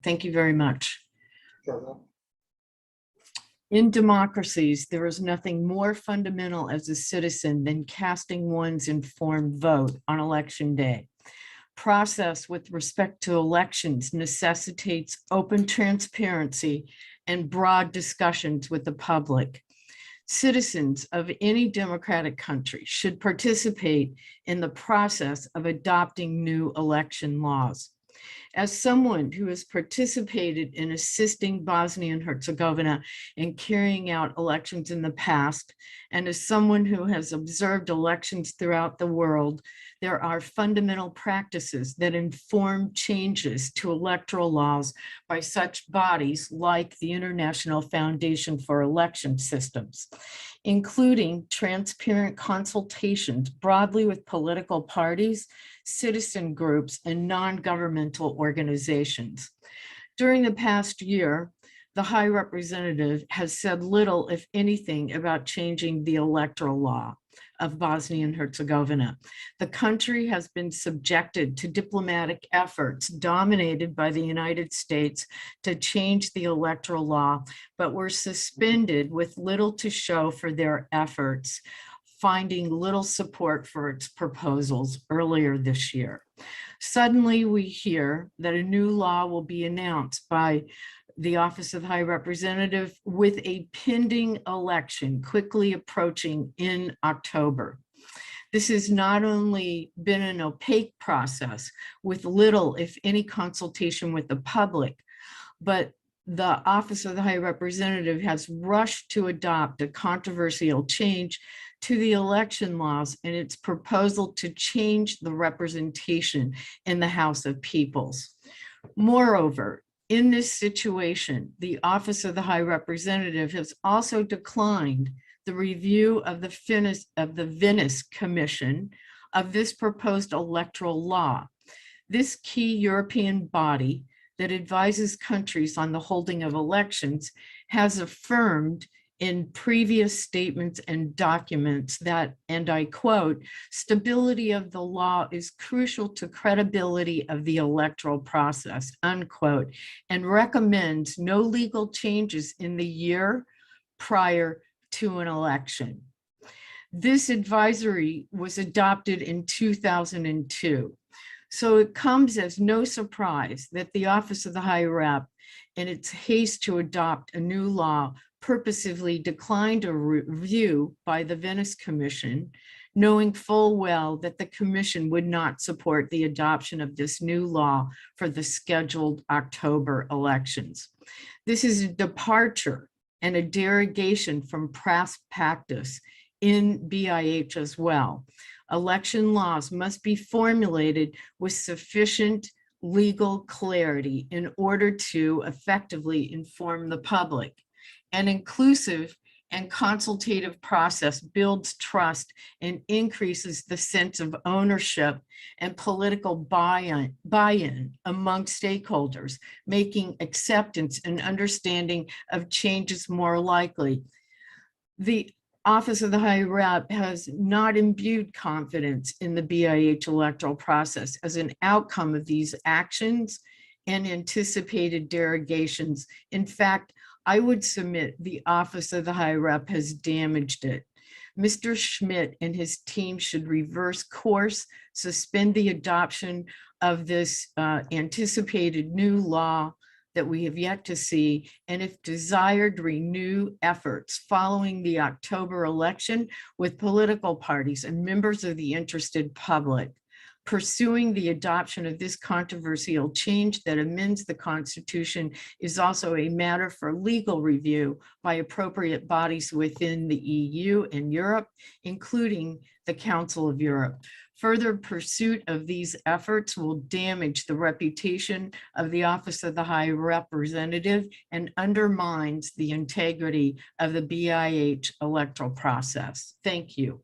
Thank you very much. In democracies, there is nothing more fundamental as a citizen than casting one's informed vote on election day. Process with respect to elections necessitates open transparency and broad discussions with the public. Citizens of any democratic country should participate in the process of adopting new election laws. As someone who has participated in assisting Bosnia and Herzegovina in carrying out elections in the past, and as someone who has observed elections throughout the world, there are fundamental practices that inform changes to electoral laws by such bodies like the International Foundation for Election Systems, including transparent consultations broadly with political parties, citizen groups, and non-governmental organizations. During the past year, the High Representative has said little, if anything, about changing the electoral law of Bosnia and Herzegovina. The country has been subjected to diplomatic efforts dominated by the United States to change the electoral law, but were suspended with little to show for their efforts, finding little support for its proposals earlier this year. Suddenly, we hear that a new law will be announced by the Office of the High Representative with a pending election quickly approaching in October. This has not only been an opaque process with little, if any, consultation with the public, but the Office of the High Representative has rushed to adopt a controversial change to the election laws in its proposal to change the representation in the House of Peoples. Moreover, in this situation, the Office of the High Representative has also declined the review of the Venice Commission of this proposed electoral law. This key European body that advises countries on the holding of elections has affirmed in previous statements and documents that, and I quote, "stability of the law is crucial to credibility of the electoral process," unquote, and recommends no legal changes in the year prior to an election. This advisory was adopted in 2002. So it comes as no surprise that the Office of the High Rep, in its haste to adopt a new law, purposefully declined a review by the Venice Commission, knowing full well that the Commission would not support the adoption of this new law for the scheduled October elections. This is a departure and a derogation from past practice in BIH as well. Election laws must be formulated with sufficient legal clarity in order to effectively inform the public. An inclusive and consultative process builds trust and increases the sense of ownership and political buy-in among stakeholders, making acceptance and understanding of changes more likely. The Office of the High Rep has not imbued confidence in the BIH electoral process as an outcome of these actions and anticipated derogations. In fact, I would submit the Office of the High Rep has damaged it. Mr. Schmidt and his team should reverse course, suspend the adoption of this anticipated new law that we have yet to see, and if desired, renew efforts following the October election with political parties and members of the interested public. Pursuing the adoption of this controversial change that amends the Constitution is also a matter for legal review by appropriate bodies within the EU and Europe, including the Council of Europe. Further pursuit of these efforts will damage the reputation of the Office of the High Representative and undermines the integrity of the BIH electoral process. Thank you.